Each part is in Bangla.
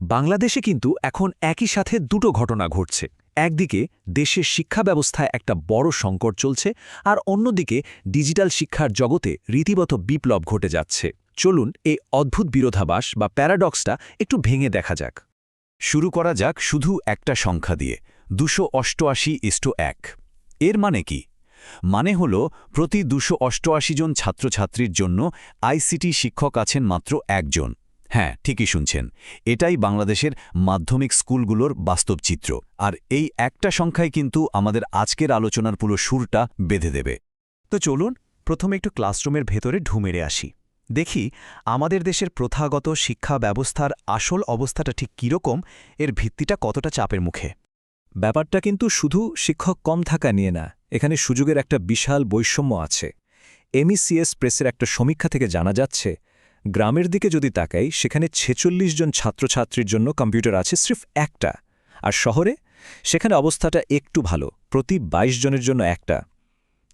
বাংলাদেশে কিন্তু এখন একই সাথে দুটো ঘটনা ঘটছে। একদিকে দেশের শিক্ষা ব্যবস্থায় একটা বড় সংকট চলছে, আর অন্যদিকে ডিজিটাল শিক্ষার জগতে রীতিমতো বিপ্লব ঘটে যাচ্ছে। চলুন এই অদ্ভুত বিরোধাভাস বা প্যারাডক্সটা একটু ভেঙে দেখা যাক। শুরু করা যাক শুধু একটা সংখ্যা দিয়ে, 288:1। এর মানে কি? মানে হল প্রতি 288 জন ছাত্রছাত্রীর জন্য আইসিটি শিক্ষক আছেন মাত্র একজন। হ্যাঁ, ঠিকই শুনছেন, এটাই বাংলাদেশের মাধ্যমিক স্কুলগুলোর বাস্তব চিত্র। আর এই একটা সংখ্যাই কিন্তু আমাদের আজকের আলোচনার পুরো সুরটা বেঁধে দেবে। তো চলুন প্রথমে একটু ক্লাসরুমের ভেতরে ঢু মেরে আসি। দেখি আমাদের দেশের প্রথাগত শিক্ষা ব্যবস্থার আসল অবস্থাটা ঠিক কীরকম, এর ভিত্তিটা কতটা চাপের মুখে। ব্যাপারটা কিন্তু শুধু শিক্ষক কম থাকা নিয়ে না, এখানে সুযোগের একটা বিশাল বৈষম্য আছে। এমইসিএস প্রেসের একটা সমীক্ষা থেকে জানা যাচ্ছে, গ্রামের দিকে যদি তাকাই সেখানে 46 জন ছাত্রছাত্রীর জন্য কম্পিউটার আছে সির্ফ একটা, আর শহরে সেখানে অবস্থাটা একটু ভালো, প্রতি 22 জনের জন্য একটা।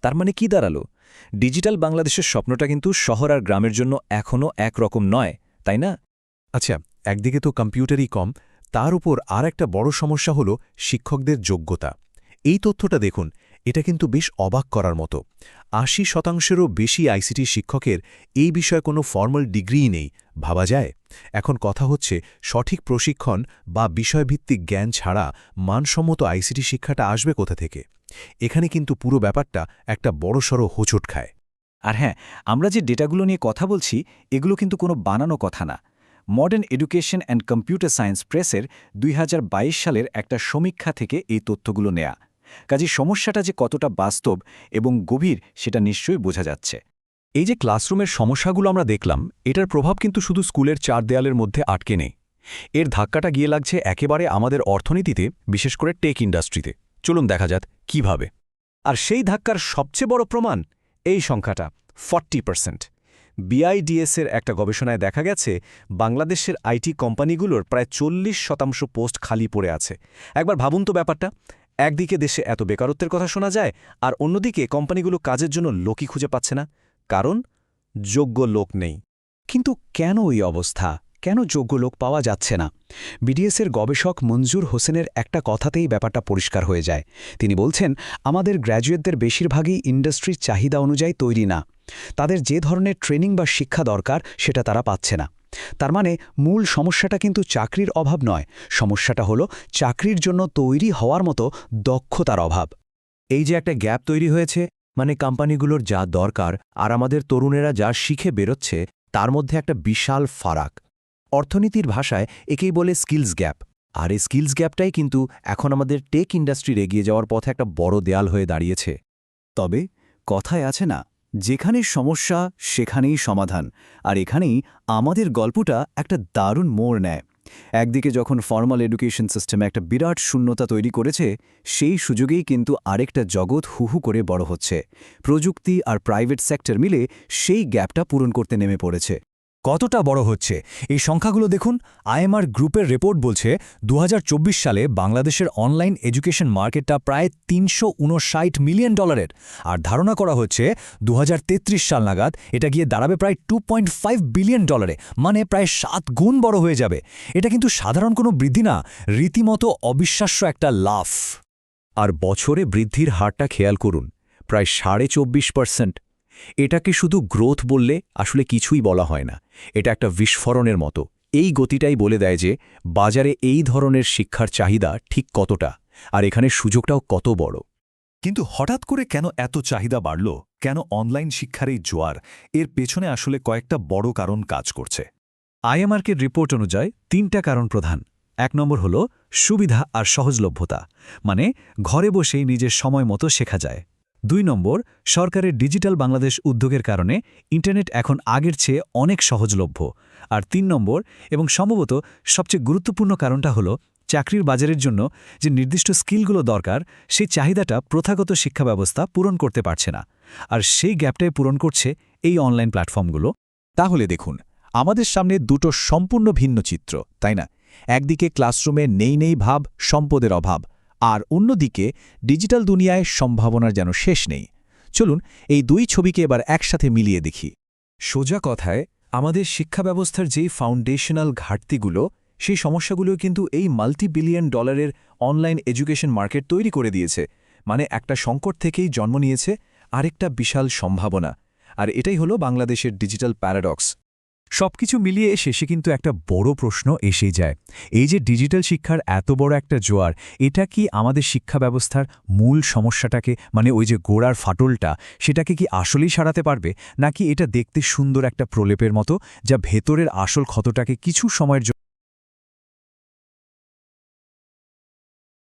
তার মানে কি দাঁড়ালো? ডিজিটাল বাংলাদেশের স্বপ্নটা কিন্তু শহর আর গ্রামের জন্য এখনও একরকম নয়, তাই না? আচ্ছা, একদিকে তো কম্পিউটারই কম, তার উপর আর একটা বড় সমস্যা হল শিক্ষকদের যোগ্যতা। এই তথ্যটা দেখুন, এটা কিন্তু বেশ অবাক করার মতো। 80%-এরও বেশি আইসিটি শিক্ষকের এই বিষয়ে কোনো ফর্মাল ডিগ্রিই নেই। ভাবা যায়? এখন কথা হচ্ছে, সঠিক প্রশিক্ষণ বা বিষয়ভিত্তিক জ্ঞান ছাড়া মানসম্মত আইসিটি শিক্ষাটা আসবে কোথা থেকে? এখানে কিন্তু পুরো ব্যাপারটা একটা বড়সড় হোঁচট খায়। আর হ্যাঁ, আমরা যে ডেটাগুলো নিয়ে কথা বলছি এগুলো কিন্তু কোনো বানানো কথা না। Modern education and computer science প্রেসের 2022 সালের একটা সমীক্ষা থেকে এই তথ্যগুলো নেয়া। কাজেই সমস্যাটা যে কতটা বাস্তব এবং গভীর সেটা নিশ্চয়ই বোঝা যাচ্ছে। এই যে ক্লাসরুমের সমস্যাগুলো আমরা দেখলাম, এটার প্রভাব কিন্তু শুধু স্কুলের চার দেয়ালের মধ্যে আটকে নেই। এর ধাক্কাটা গিয়ে লাগছে একেবারে আমাদের অর্থনীতিতে, বিশেষ করে টেক ইন্ডাস্ট্রিতে। চলুন দেখা যাক কিভাবে। আর সেই ধাক্কার সবচেয়ে বড় প্রমাণ এই সংখ্যাটা 40%। বিআইডিএসের একটা গবেষণায় দেখা গেছে, বাংলাদেশের আইটি কোম্পানিগুলোর প্রায় 40% পোস্ট খালি পড়ে আছে। একবার ভাবুন তো ব্যাপারটা, একদিকে দেশে এত বেকারত্বের কথা শোনা যায়, আর অন্যদিকে কোম্পানিগুলো কাজের জন্য লোকই খুঁজে পাচ্ছে না। কারণ যোগ্য লোক নেই। কিন্তু কেন এই অবস্থা? কেন যোগ্য লোক পাওয়া যাচ্ছে না? বিডিএসের গবেষক মঞ্জুর হোসেনের একটা কথাতেই ব্যাপারটা পরিষ্কার হয়ে যায়। তিনি বলছেন, আমাদের গ্র্যাজুয়েটদের বেশিরভাগই ইন্ডাস্ট্রির চাহিদা অনুযায়ী তৈরি না। তাদের যে ধরনের ট্রেনিং বা শিক্ষা দরকার সেটা তারা পাচ্ছে না। তার মানে মূল সমস্যাটা কিন্তু চাকরির অভাব নয়, সমস্যাটা হলো চাকরির জন্য তৈরি হওয়ার মতো দক্ষতার অভাব। এই যে একটা গ্যাপ তৈরি হয়েছে, মানে কোম্পানিগুলোর যা দরকার আর আমাদের তরুণেরা যা শিখে বেরোচ্ছে, তার মধ্যে একটা বিশাল ফারাক। অর্থনীতির ভাষায় একেই বলে স্কিলস গ্যাপ। আর এই স্কিলস গ্যাপটাই কিন্তু এখন আমাদের টেক ইন্ডাস্ট্রির এগিয়ে যাওয়ার পথে একটা বড় দেয়াল হয়ে দাঁড়িয়েছে। তবে কথায় আছে না, যেখানে সমস্যা সেখানেই সমাধান। আর এখানেই আমাদের গল্পটা একটা দারুণ মোড় নেয়। একদিকে যখন ফর্মাল এডুকেশন সিস্টেমে একটা বিরাট শূন্যতা তৈরি করেছে, সেই সুযোগেই কিন্তু আরেকটা জগৎ হুহু করে বড় হচ্ছে। প্রযুক্তি আর প্রাইভেট সেক্টর মিলে সেই গ্যাপটা পূরণ করতে নেমে পড়েছে। কতটা বড় হচ্ছে এই সংখ্যাগুলো দেখুন। আইএমআর গ্রুপের রিপোর্ট বলছে, 2024 সালে বাংলাদেশের অনলাইন এডুকেশন মার্কেটটা প্রায় $359 মিলিয়ন, আর ধারণা করা হচ্ছে 2033 সাল নাগাদ এটা গিয়ে দাঁড়াবে প্রায় $2.5 বিলিয়ন, মানে প্রায় 7 গুণ বড় হয়ে যাবে। এটা কিন্তু সাধারণ কোনো বৃদ্ধি না, রীতিমতো অবিশ্বাস্য একটা লাফ। আর বছরে বৃদ্ধির হারটা খেয়াল করুন, প্রায় 24.5%। এটাকে শুধু গ্রোথ বললে আসলে কিছুই বলা হয় না, এটা একটা বিস্ফোরণের মতো। এই গতিটাই বলে দেয় যে বাজারে এই ধরনের শিক্ষার চাহিদা ঠিক কতটা, আর এখানে সুযোগটাও কত বড়। কিন্তু হঠাৎ করে কেন এত চাহিদা বাড়ল? কেন অনলাইন শিক্ষার এই জোয়ার? এর পেছনে আসলে কয়েকটা বড় কারণ কাজ করছে। আইএমআরকের রিপোর্ট অনুযায়ী 3টা কারণ প্রধান। 1 নম্বর হল সুবিধা আর সহজলভ্যতা, মানে ঘরে বসেই নিজের সময় মতো শেখা যায়। 2 নম্বর, সরকারের ডিজিটাল বাংলাদেশ উদ্যোগের কারণে ইন্টারনেট এখন আগের চেয়ে অনেক সহজলভ্য। আর 3 নম্বর এবং সম্ভবত সবচেয়ে গুরুত্বপূর্ণ কারণটা হলো চাকরির বাজারের জন্য যে নির্দিষ্ট স্কিলগুলো দরকার, সেই চাহিদাটা প্রথাগত শিক্ষা ব্যবস্থা পূরণ করতে পারছে না। আর সেই গ্যাপটাই পূরণ করছে এই অনলাইন প্ল্যাটফর্মগুলো। তাহলে দেখুন, আমাদের সামনে দুটো সম্পূর্ণ ভিন্ন চিত্র, তাই না? একদিকে ক্লাসরুমে নেই ভাব, সম্পদের অভাব, আর অন্যদিকে ডিজিটাল দুনিয়ায় সম্ভাবনার যেন শেষ নেই। চলুন এই দুই ছবিকে এবার একসাথে মিলিয়ে দেখি। সোজা কথায়, আমাদের শিক্ষা ব্যবস্থার যেই ফাউন্ডেশনাল ঘাটতিগুলো, সেই সমস্যাগুলো কিন্তু এই মাল্টি-বিলিয়ন ডলারের অনলাইন এডুকেশন মার্কেট তৈরি করে দিয়েছে। মানে একটা সংকট থেকেই জন্ম নিয়েছে আরেকটা বিশাল সম্ভাবনা। আর এটাই হলো বাংলাদেশের ডিজিটাল প্যারাডক্স। সবকিছু মিলিয়ে শেষে কিন্তু একটা বড় প্রশ্ন এসেই যায়। এই যে ডিজিটাল শিক্ষার এত বড় একটা জোয়ার, এটা কি আমাদের শিক্ষা ব্যবস্থার মূল সমস্যাটাকে, মানে ওই যে গোড়ার ফাটলটা, সেটাকে কি আসলেই সারাতে পারবে, নাকি এটা দেখতে সুন্দর একটা প্রলেপের মতো যা ভেতরের আসল ক্ষতটাকে কিছু সময়ের জন্য